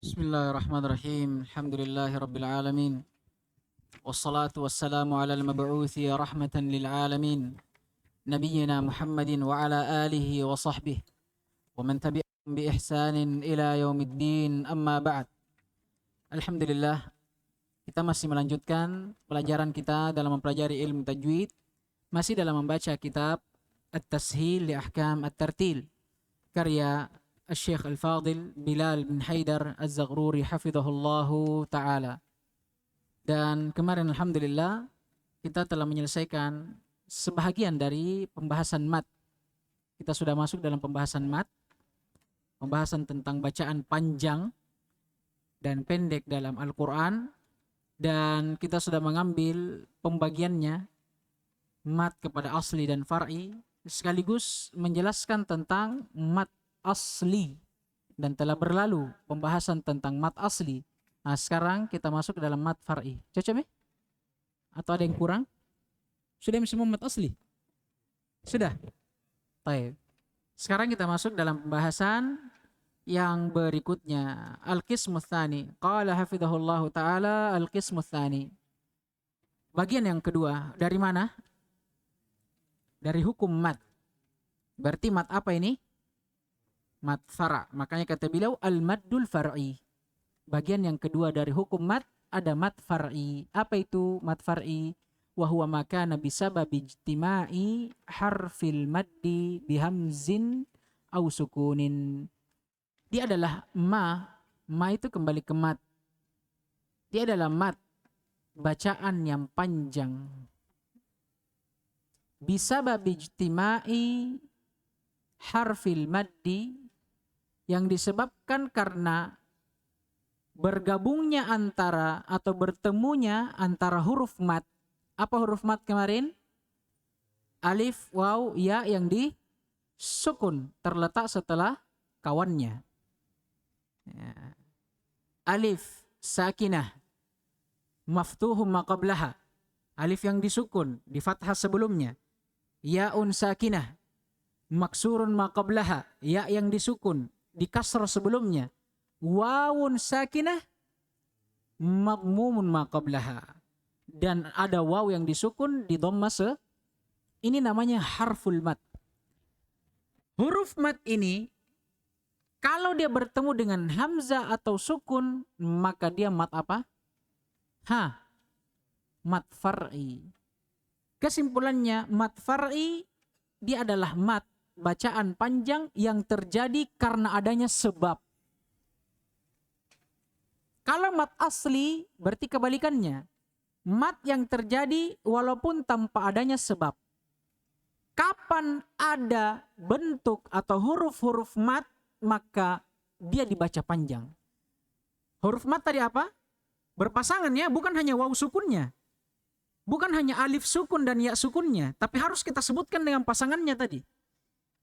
Bismillahirrahmanirrahim. Alhamdulillahi rabbil alamin. Wassalatu wassalamu ala al-mab'uthi rahmatan lil alamin. Nabiyyina Muhammadin wa ala alihi wa sahbihi wa man tabi'ahum bi ihsanin ila yaumiddin. Amma ba'd. Alhamdulillah, kita masih melanjutkan pelajaran kita dalam mempelajari ilmu tajwid, masih dalam membaca kitab At-Tashil li Ahkam At-Tartil karya Syekh Al-Fadil Bilal bin Haidar Az-Zaghruri hafizahullahu ta'ala. Dan kemarin alhamdulillah kita telah menyelesaikan sebahagian dari pembahasan mat. Kita sudah masuk dalam pembahasan mat, pembahasan tentang bacaan panjang dan pendek dalam Al-Quran, dan kita sudah mengambil pembagiannya mat kepada asli dan far'i, sekaligus menjelaskan tentang mat asli, dan telah berlalu pembahasan tentang mat asli. Nah, sekarang kita masuk ke dalam mat far'i. Cocok, atau ada yang kurang? Sudah semua mat asli? Sudah? Baik. Sekarang kita masuk dalam pembahasan yang berikutnya. Al-Qismu Tsani. Qala hafidhahullahu ta'ala Al-Qismu Tsani. Bagian yang kedua. Dari mana? Dari hukum mat. Berarti mat apa ini? Mat fara'. Makanya kata beliau al-maddul far'i. Bagian yang kedua dari hukum mat ada mat far'i. Apa itu mat far'i? Wa huwa ma kana bisababi ijtima'i harfil maddi bihamzin au sukunin. Dia adalah ma. Ma itu kembali ke mat. Dia adalah mat, bacaan yang panjang. Bisababi ijtima'i harfil maddi, yang disebabkan karena bergabungnya antara atau bertemunya antara huruf mat. Apa huruf mat kemarin? Alif, waw, ya yang disukun terletak setelah kawannya. Ya. Alif sakinah maftuhum maqablaha. Alif yang disukun di fathah sebelumnya. Yaun sakinah maksurun maqablaha. Ya yang disukun di kasrah sebelumnya. Wawun sakinah madmumun maqablaha. Dan ada waw yang disukun di dhamma ini namanya harful mat. Huruf mat ini kalau dia bertemu dengan hamzah atau sukun, maka dia mat apa? Mat far'i. Kesimpulannya, mat far'i dia adalah mat, bacaan panjang yang terjadi karena adanya sebab. Kalau mat asli berarti kebalikannya. Mat yang terjadi walaupun tanpa adanya sebab. Kapan ada bentuk atau huruf-huruf mat, maka dia dibaca panjang. Huruf mat tadi apa? Berpasangan ya, bukan hanya waw sukunnya. Bukan hanya alif sukun dan ya sukunnya, tapi harus kita sebutkan dengan pasangannya tadi.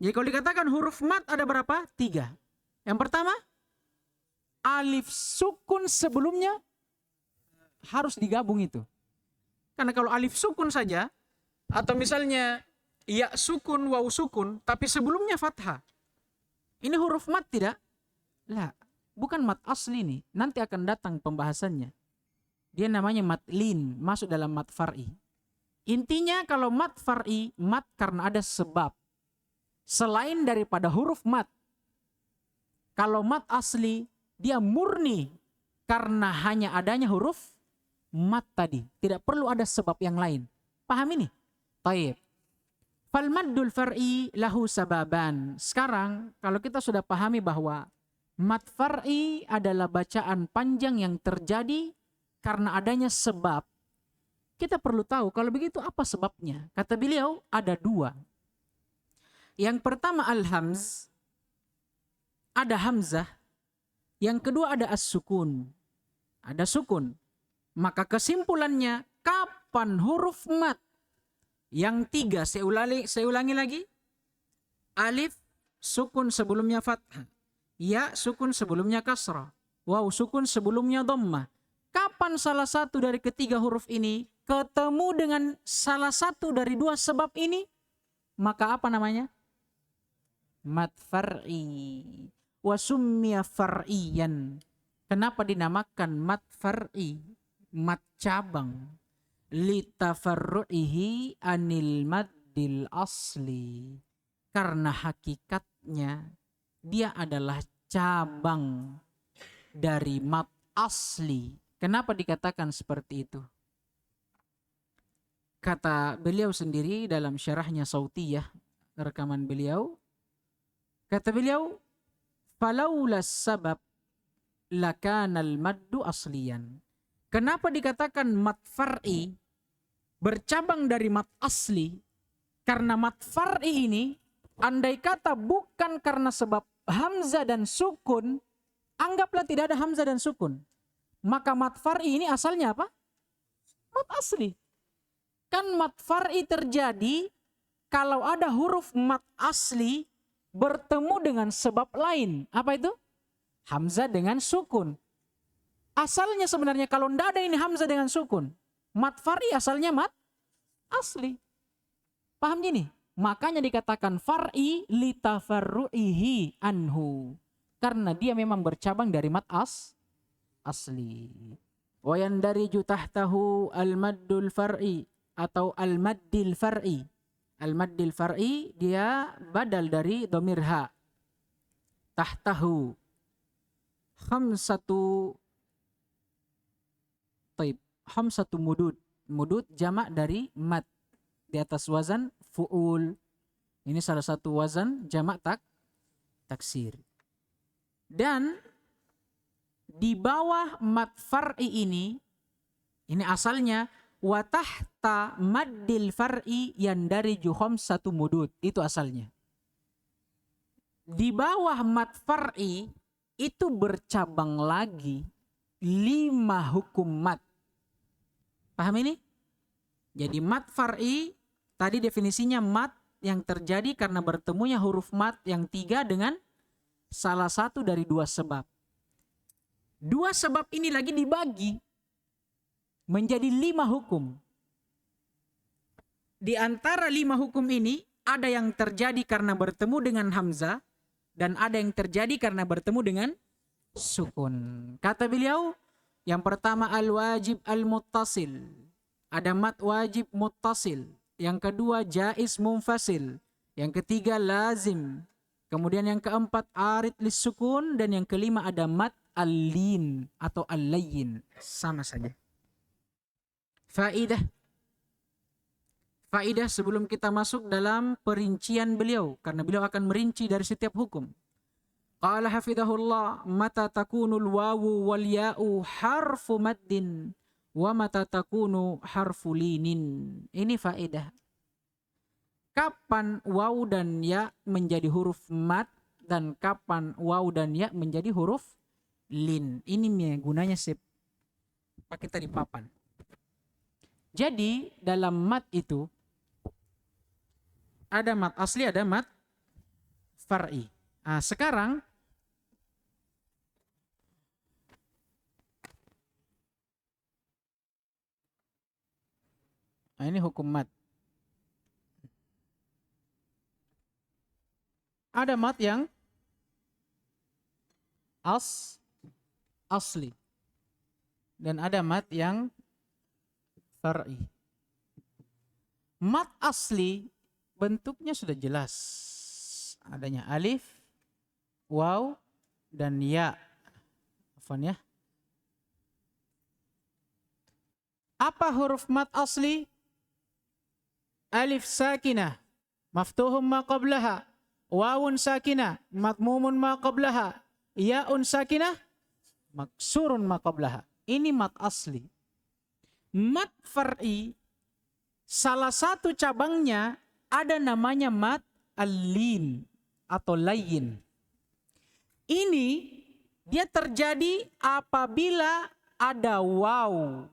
Jadi kalau dikatakan huruf mat ada berapa? 3. Yang pertama, alif sukun sebelumnya harus digabung itu. Karena kalau alif sukun saja, atau misalnya ya sukun, waw sukun, tapi sebelumnya fathah. Ini huruf mat tidak? Lah, bukan mat asli nih. Nanti akan datang pembahasannya. Dia namanya mat lin, masuk dalam mat far'i. Intinya kalau mat far'i, mat karena ada sebab. Selain daripada huruf mat. Kalau mat asli, dia murni karena hanya adanya huruf mat tadi. Tidak perlu ada sebab yang lain. Paham ini? Taib. Fal maddul far'i lahu sababan. Sekarang kalau kita sudah pahami bahwa mat far'i adalah bacaan panjang yang terjadi karena adanya sebab, kita perlu tahu kalau begitu apa sebabnya. Kata beliau ada 2. Yang pertama al-hamz, ada hamzah. Yang kedua ada as-sukun, ada sukun. Maka kesimpulannya, kapan huruf mat yang 3, saya ulangi lagi. Alif sukun sebelumnya fathah, ya sukun sebelumnya kasrah, waw sukun sebelumnya dhammah. Kapan salah satu dari ketiga huruf ini ketemu dengan salah satu dari 2 sebab ini, maka apa namanya? Mat far'i. Wa summiya far'iyan. Kenapa dinamakan mat far'i, mat cabang? Litafarru'ihi anil maddil asli. Karena hakikatnya dia adalah cabang dari mat asli. Kenapa dikatakan seperti itu? Kata beliau sendiri dalam syarahnya Sautiyah, rekaman beliau, kata beliau, falaulas sabab lakanal maddu asliyan. Kenapa dikatakan mat far'i, bercabang dari mat asli? Karena mat far'i ini, andai kata bukan karena sebab hamzah dan sukun, anggaplah tidak ada hamzah dan sukun, maka mat far'i ini asalnya apa? Mat asli. Kan mat far'i terjadi kalau ada huruf mat asli bertemu dengan sebab lain. Apa itu? Hamzah dengan sukun. Asalnya sebenarnya kalau tidak ada ini hamzah dengan sukun, mat far'i asalnya mat asli. Paham gini? Makanya dikatakan far'i litafarru'ihi anhu. Karena dia memang bercabang dari mat asli. Wa yandariju tahtahu al-maddul far'i atau al-maddil far'i. Al-maddil far'i dia badal dari dhamir ha. Tahtahu khamsatu mudud. Mudud jamak dari mad. Di atas wazan fu'ul. Ini salah satu wazan jamak taksir. Dan di bawah mat far'i ini asalnya wa tahta maddil far'i yandariju khamsatu mudud. Itu asalnya. Di bawah mat far'i itu bercabang lagi 5 hukum mat. Paham ini? Jadi mat far'i tadi definisinya mat yang terjadi karena bertemunya huruf mat yang 3 dengan salah satu dari 2 sebab. 2 sebab ini lagi dibagi menjadi 5 hukum. Di antara 5 hukum ini ada yang terjadi karena bertemu dengan hamzah dan ada yang terjadi karena bertemu dengan sukun. Kata beliau, yang pertama al-wajib al-muttasil. Ada mat wajib muttasil. Yang kedua jaiz munfasil. Yang ketiga lazim. Kemudian yang keempat arid lis-sukun. Dan yang kelima ada mat al-lin atau al-layyin. Sama saja. Faidah sebelum kita masuk dalam perincian beliau. Karena beliau akan merinci dari setiap hukum. Qala hafidhahullah, mata takunul wawu wal ya'u harfu maddin wa mata takunu harfu linin. Ini faedah. Kapan waw dan ya menjadi huruf mad dan kapan waw dan ya menjadi huruf lin. Ini gunanya sip pakai tadi papan. Jadi dalam mat itu ada mat asli, ada mat far'i. Nah, sekarang ini hukum mat. Ada mat yang asli. Dan ada mat yang far'i. Mat asli bentuknya sudah jelas. Adanya alif, waw, dan ya. Afwan ya. Apa huruf mat asli? Alif sakinah, maftuhum ma qablaha. Wawun sakinah, matmumun ma qablaha. Ya'un sakinah, maksurun ma qablaha. Ini mat asli. Mat far'i, salah satu cabangnya ada namanya mat al-lin atau layyin. Ini dia terjadi apabila ada waw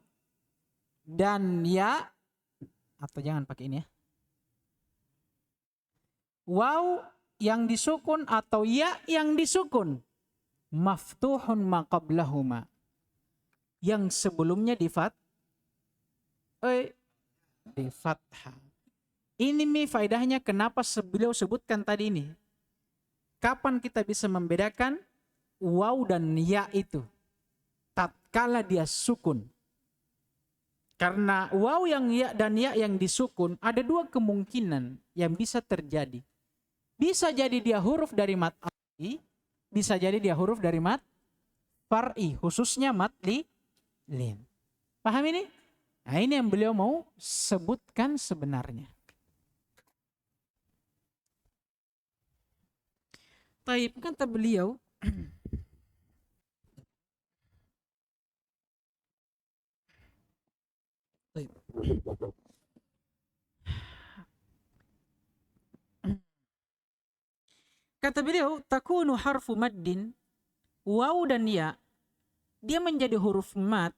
dan ya, atau jangan pakai ini ya. Waw yang disukun atau ya yang disukun. Maftuhun ma qablahuma. Yang sebelumnya di fathah. Ini faedahnya kenapa beliau sebutkan tadi ini. Kapan kita bisa membedakan waw dan ya itu? tatkala dia sukun. Karena waw yang ya dan ya yang disukun ada dua kemungkinan yang bisa terjadi. Bisa jadi dia huruf dari mat asli, bisa jadi dia huruf dari mat far'i, khususnya mat lin. Paham ini? Nah, ini yang beliau mau sebutkan sebenarnya. Taib, kata beliau, kata beliau, takunu harfu maddin, waw dan ya, dia menjadi huruf mad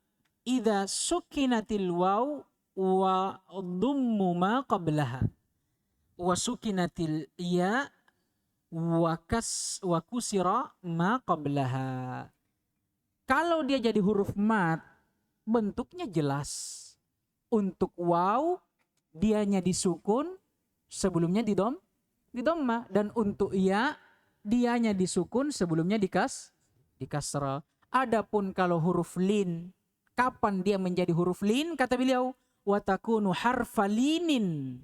idza sukinatil waw wa dhammu ma qablaha wa sukinatil ya wa kusira ma qablaha. Kalau dia jadi huruf mad, bentuknya jelas. Untuk waw dianya disukun, sebelumnya di dhamma, dan untuk ya dianya disukun, sebelumnya di kasra. Adapun kalau huruf lin, kapan dia menjadi huruf lin? Kata beliau, wa takunu harfa linin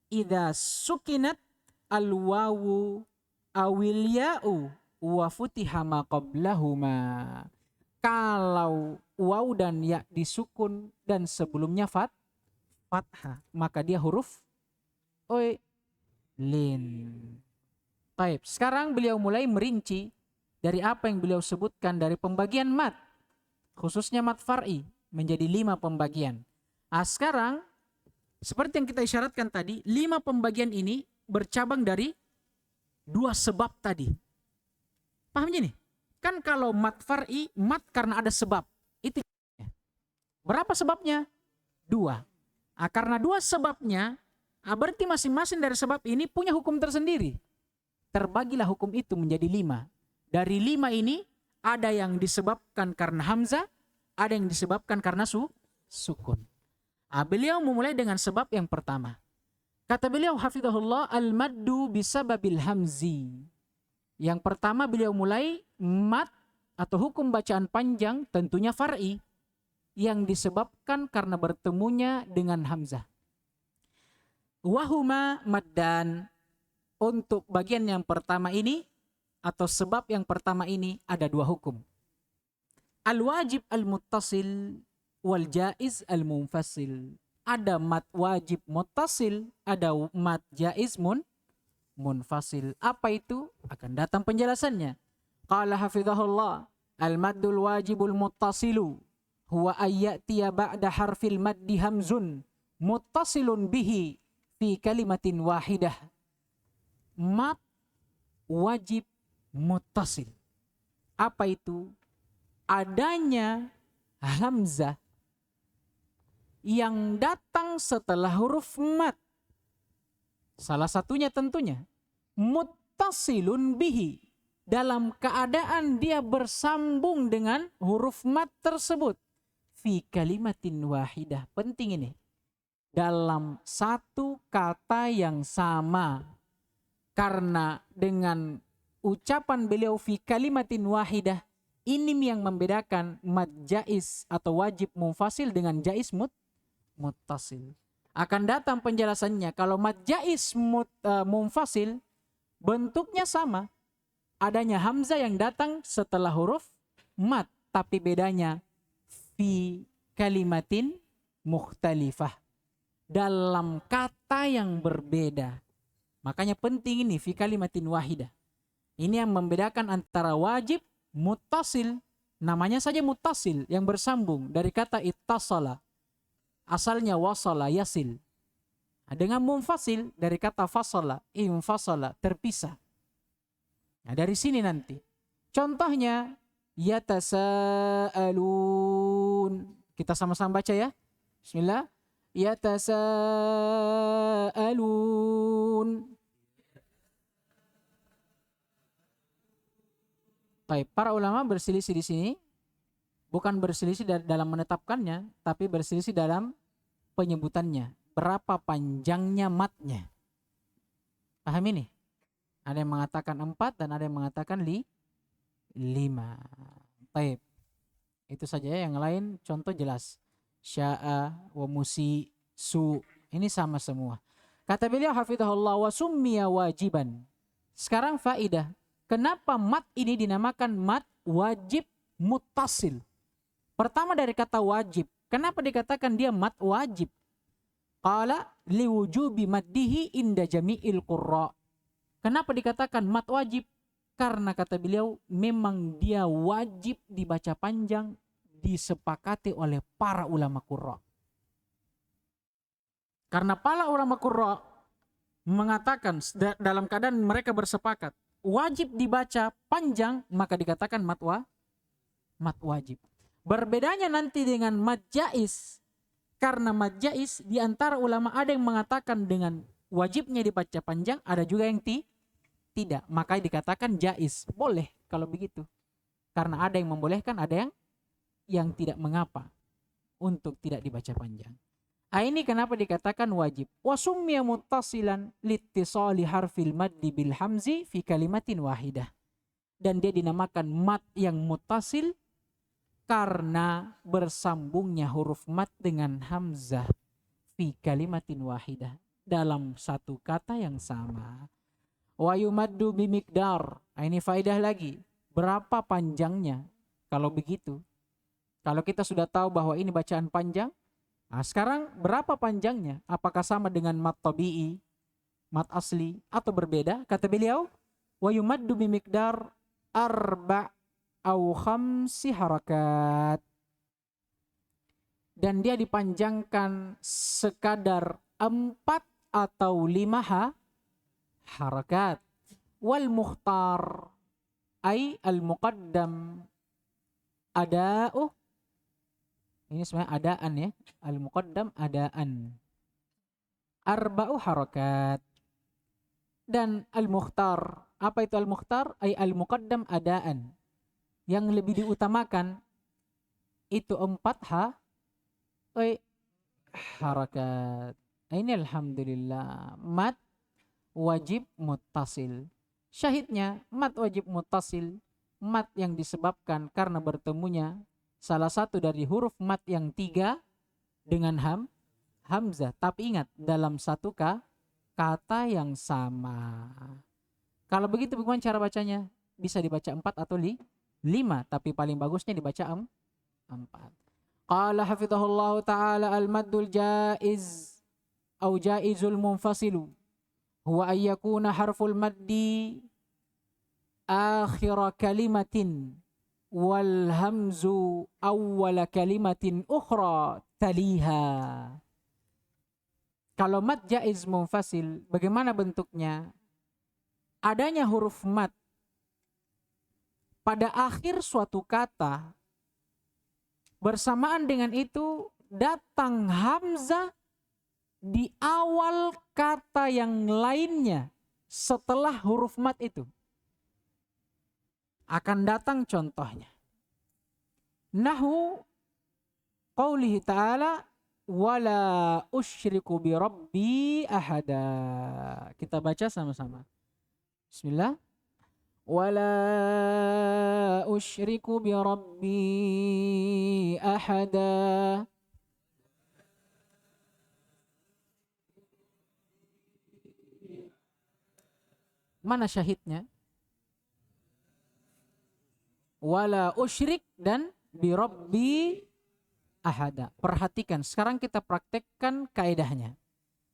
idza sukinat al wawu awil ya'u wa futiha ma qablahuma. Kalau waw dan ya disukun dan sebelumnya fathah, maka dia huruf lin. Baik, sekarang beliau mulai merinci dari apa yang beliau sebutkan dari pembagian mat, khususnya mat far'i, menjadi 5 pembagian. Sekarang, seperti yang kita isyaratkan tadi, 5 pembagian ini bercabang dari 2 sebab tadi. Paham ini? Kan kalau mat far'i, mat karena ada sebab. Itu berapa sebabnya? 2. Karena 2 sebabnya, berarti masing-masing dari sebab ini punya hukum tersendiri. Terbagilah hukum itu menjadi 5. Dari 5 ini, ada yang disebabkan karena hamzah, ada yang disebabkan karena sukun. Beliau memulai dengan sebab yang pertama. Kata beliau, hafidhahullah, al-maddu bisababil hamzi. Yang pertama beliau mulai mat atau hukum bacaan panjang, tentunya far'i, yang disebabkan karena bertemunya dengan hamzah. Wahuma maddan. Untuk bagian yang pertama ini atau sebab yang pertama ini ada 2 hukum. Al-wajib al-muttasil wal jaiz al-munfasil. Ada mat wajib muttasil, ada mat jaiz munfasil. Apa itu? Akan datang penjelasannya. Qala hafizahullah, al-maddul wajibul muttasilu huwa ayyatiya ba'da harfil maddi hamzun muttasilun bihi fi kalimatin wahidah. Mat wajib muttasil. Apa itu? Adanya hamzah yang datang setelah huruf mat. Salah satunya tentunya muttasilun bihi, dalam keadaan dia bersambung dengan huruf mat tersebut. Fi kalimatin wahidah. Penting ini. Dalam satu kata yang sama. Karena dengan ucapan beliau fi kalimatin wahidah, ini yang membedakan mad jaiz atau wajib munfasil dengan jaiz muttasil. Akan datang penjelasannya. Kalau mad jaiz munfasil, bentuknya sama. Adanya hamzah yang datang setelah huruf mat, tapi bedanya fi kalimatin mukhtalifah, dalam kata yang berbeda. Makanya penting ini fi kalimatin wahidah. Ini yang membedakan antara wajib muttasil, namanya saja muttasil, yang bersambung dari kata ittasala, asalnya wasala yasil, dengan munfasil dari kata fasala infasala, terpisah. Nah, dari sini nanti contohnya yatasaalun, kita sama-sama baca ya, bismillah. Yatasaalun. Baik, para ulama berselisih di sini, bukan berselisih dalam menetapkannya, tapi berselisih dalam penyebutannya. Berapa panjangnya matnya? Paham ini? Ada yang mengatakan 4 dan ada yang mengatakan 5. Baik. Itu saja ya, yang lain contoh jelas. Sya'a, wa musi, su. Ini sama semua. Kata beliau hafizahullah wa summiya wajiban. Sekarang faidah. Kenapa mat ini dinamakan mat wajib muttasil? Pertama dari kata wajib. Kenapa dikatakan dia mat wajib? Qala liwujubi maddihi inda jami'il qurra. Kenapa dikatakan mat wajib? Karena kata beliau memang dia wajib dibaca panjang, disepakati oleh para ulama qurra. Karena para ulama qurra mengatakan dalam keadaan mereka bersepakat wajib dibaca panjang, maka dikatakan mat wajib. Berbedanya nanti dengan mat jaiz. Karena mat jaiz di antara ulama ada yang mengatakan dengan wajibnya dibaca panjang, ada juga yang tidak. Makanya dikatakan jaiz. Boleh kalau begitu. Karena ada yang membolehkan, ada yang tidak mengapa untuk tidak dibaca panjang. Ini kenapa dikatakan wajib. Wa summiya muttasilan littisali harfil maddi bil hamzi fi kalimatin wahidah. Dan dia dinamakan mat yang muttasil karena bersambungnya huruf mat dengan hamzah fi kalimatin wahidah, dalam satu kata yang sama. Wa yumaddu bimikdar. Ini faedah lagi. Berapa panjangnya? Kalau begitu. Kalau kita sudah tahu bahwa ini bacaan panjang, sekarang berapa panjangnya? Apakah sama dengan mat tabi'i, mat asli, atau berbeda? Kata beliau, wa yumaddu bimikdar arba' au khamsi harakat. Dan dia dipanjangkan sekadar 4 atau 5 harakat. Wal mukhtar ay al muqaddam ada'u. Ini sebenarnya adaan ya. Al muqaddam adaan. Arba'u harakat. Dan al mukhtar, apa itu al mukhtar? Ay al muqaddam adaan. Yang lebih diutamakan itu 4 harakat. Ini alhamdulillah mat wajib muttasil. Syahidnya mat wajib muttasil, mat yang disebabkan karena bertemunya salah satu dari huruf mat yang 3 dengan hamzah. Tapi ingat, dalam satu kata yang sama. Kalau begitu bagaimana cara bacanya? Bisa dibaca 4 atau 5, tapi paling bagusnya dibaca 4. Qala hafizahullah ta'ala al-maddul jaiz au jaizul munfasilu huwa ayyakuna harful maddi akhira kalimatin wal hamzu awwala kalimatin ukhra taliha. Kalau mad jaiz munfasil, bagaimana bentuknya? Adanya huruf mad pada akhir suatu kata, bersamaan dengan itu datang hamzah di awal kata yang lainnya setelah huruf mad itu. Akan datang contohnya. Nahu qaulihi ta'ala wala usyriku bi rabbi ahada. Kita baca sama-sama. Bismillah. Wala usyriku bi rabbi ahada. Mana syahidnya? Wala usyrik dan bi rabbi ahada. Perhatikan, sekarang kita praktekkan kaidahnya.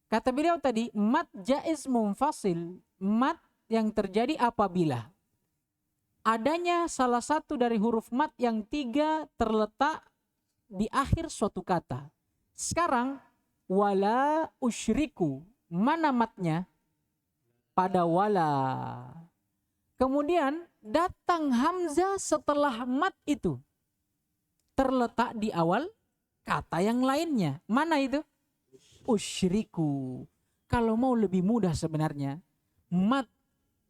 Kata beliau tadi, mad jaiz munfasil, mad yang terjadi apabila adanya salah satu dari huruf mad yang 3 terletak di akhir suatu kata. Sekarang wala usyriku, mana matnya? Pada wala. Kemudian datang hamzah setelah mad itu, terletak di awal kata yang lainnya. Mana itu? Usyriku. Kalau mau lebih mudah sebenarnya, mad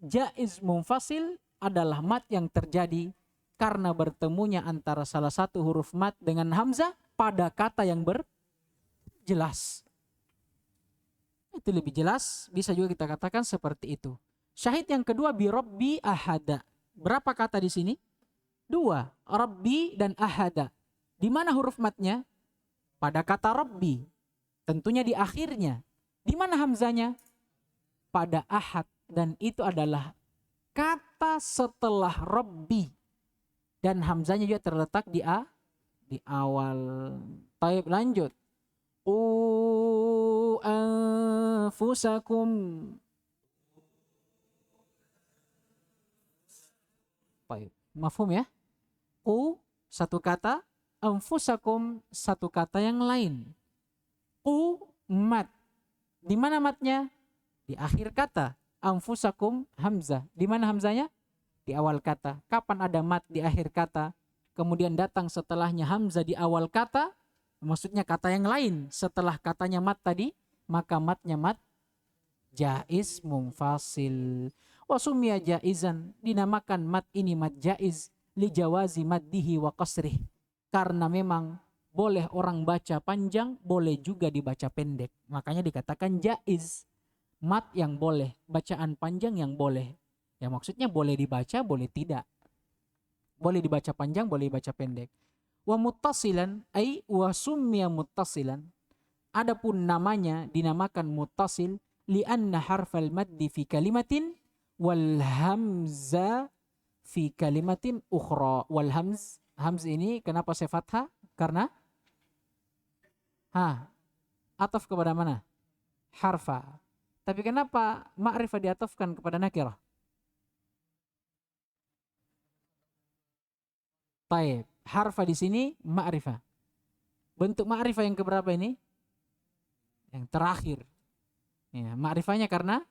jaiz munfasil adalah mad yang terjadi karena bertemunya antara salah satu huruf mad dengan hamzah pada kata yang berjelas. Itu lebih jelas, bisa juga kita katakan seperti itu. Syahid yang kedua bi rabbi ahada. Berapa kata di sini? Dua, Rabbi dan ahada. Di mana huruf matnya? Pada kata Rabbi. Tentunya di akhirnya. Di mana hamzanya? Pada ahad. Dan itu adalah kata setelah Rabbi. Dan hamzanya juga terletak di awal. Taib, lanjut. Anfusakum. Taib. Mafhum ya? Satu kata, anfusakum satu kata yang lain. Mat. Di mana matnya? Di akhir kata. Anfusakum hamzah. Di mana hamzanya? Di awal kata. Kapan ada mat di akhir kata? Kemudian datang setelahnya hamzah di awal kata. Maksudnya kata yang lain setelah katanya mat tadi. Maka matnya mat jaiz munfasil. Wasumya jaizan. Dinamakan mat ini mat jaiz. Li jawazi maddihi wa qasrih. Karena memang boleh orang baca panjang, boleh juga dibaca pendek. Makanya dikatakan jaiz. Mat yang boleh, bacaan panjang yang boleh. Ya maksudnya boleh dibaca, boleh tidak. Boleh dibaca panjang, boleh dibaca pendek. Wa muttasilan, ay wa summiya muttasilan. Adapun namanya dinamakan muttasil li'anna harfal maddi fi kalimatin wal hamza fi kalimatin ukhra. Wal hamz ini kenapa saya fathah? Karena ataf kepada mana? Harfa. Tapi kenapa ma'rifah diatafkan kepada nakirah? Taib. Harfa di sini ma'rifah. Bentuk ma'rifah yang keberapa ini? Yang terakhir. Ya, ma'rifahnya karena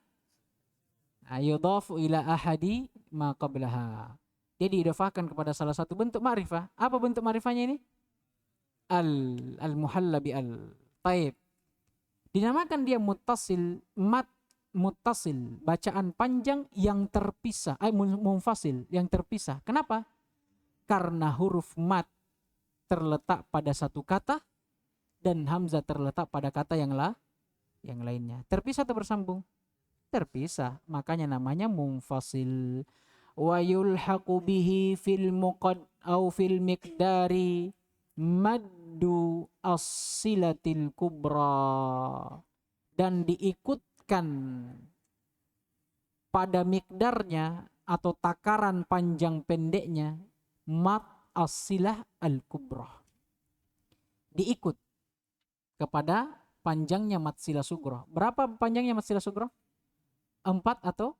yudhafu ila ahadi ma qablaha. Dia diidhafahkan kepada salah satu bentuk ma'rifah. Apa bentuk ma'rifahnya ini? Al-muhalla bi al. Taib. Dinamakan dia muttasil, mat muttasil, bacaan panjang yang terpisah, munfasil, yang terpisah. Kenapa? Karena huruf mat terletak pada satu kata dan hamzah terletak pada kata yang lainnya. Terpisah atau bersambung? Terpisah. Makanya namanya munfasil. Wa yulhaqu bihi fil muqad au fil miqdari maddu as-silatil kubra. Dan diikutkan pada mikdarnya atau takaran panjang pendeknya mat as-silah al-kubra. Diikut kepada panjangnya mat sila sugro. Berapa panjangnya mat sila sugro? 4 atau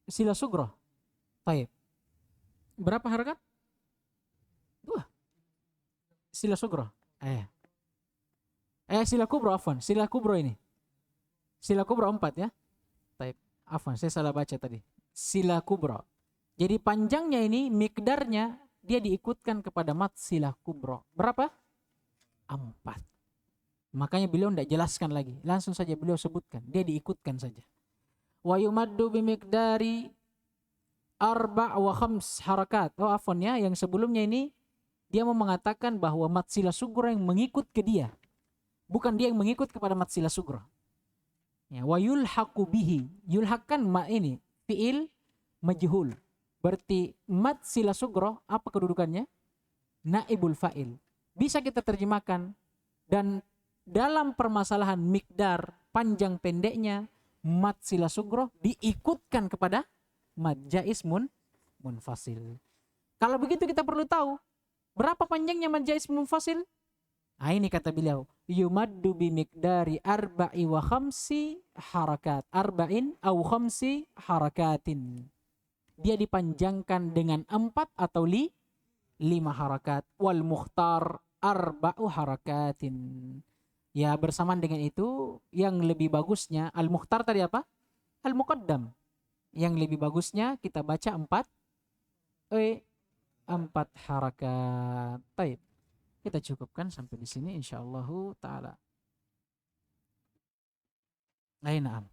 sila sugro. Taib. Berapa harakat? 2. Sila sugro. Sila kubro, afwan. Sila kubro ini. Sila kubro 4 ya. Taib. Afwan, saya salah baca tadi. Sila kubro. Jadi panjangnya ini, mikdarnya, dia diikutkan kepada mat sila kubro. Berapa? 4. Makanya beliau tidak jelaskan lagi. Langsung saja beliau sebutkan. Dia diikutkan saja. Wa yumaddu bimikdari 4 wa 5 harakat. Afwan ya, yang sebelumnya ini dia mau mengatakan bahwa mat sila sugro yang mengikut ke dia. Bukan dia yang mengikut kepada mat sila sugro. Ya, wa yulhaqu bihi. Yulhaqkan ma ini fiil majhul. Berarti mat sila sugro apa kedudukannya? Naibul fa'il. Bisa kita terjemahkan. Dan dalam permasalahan mikdar panjang pendeknya mat sila sugro diikutkan kepada mat jaiz munfasil. Kalau begitu kita perlu tahu berapa panjangnya mat jaiz munfasil? Ini kata beliau, yumaddu bimikdari 4 wa 5 harakat. 4 au 5 harakatin. Dia dipanjangkan dengan 4 atau 5 harakat. Wal mukhtar 4 harakatin. Ya, bersamaan dengan itu yang lebih bagusnya al-mukhtar tadi apa? Al-muqaddam. Yang lebih bagusnya kita baca 4 harakat. Baik. Kita cukupkan sampai di sini insyaallah taala. Na'am.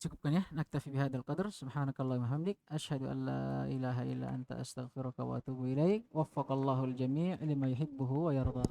Cukupkan ya. Naktafi bihadzal qadar. Subhanakallahumma hamdik asyhadu an la ilaha illa anta astaghfiruka wa atubu ilaik. Waffaqallahul jami' lima yuhibbuhu wa yarda.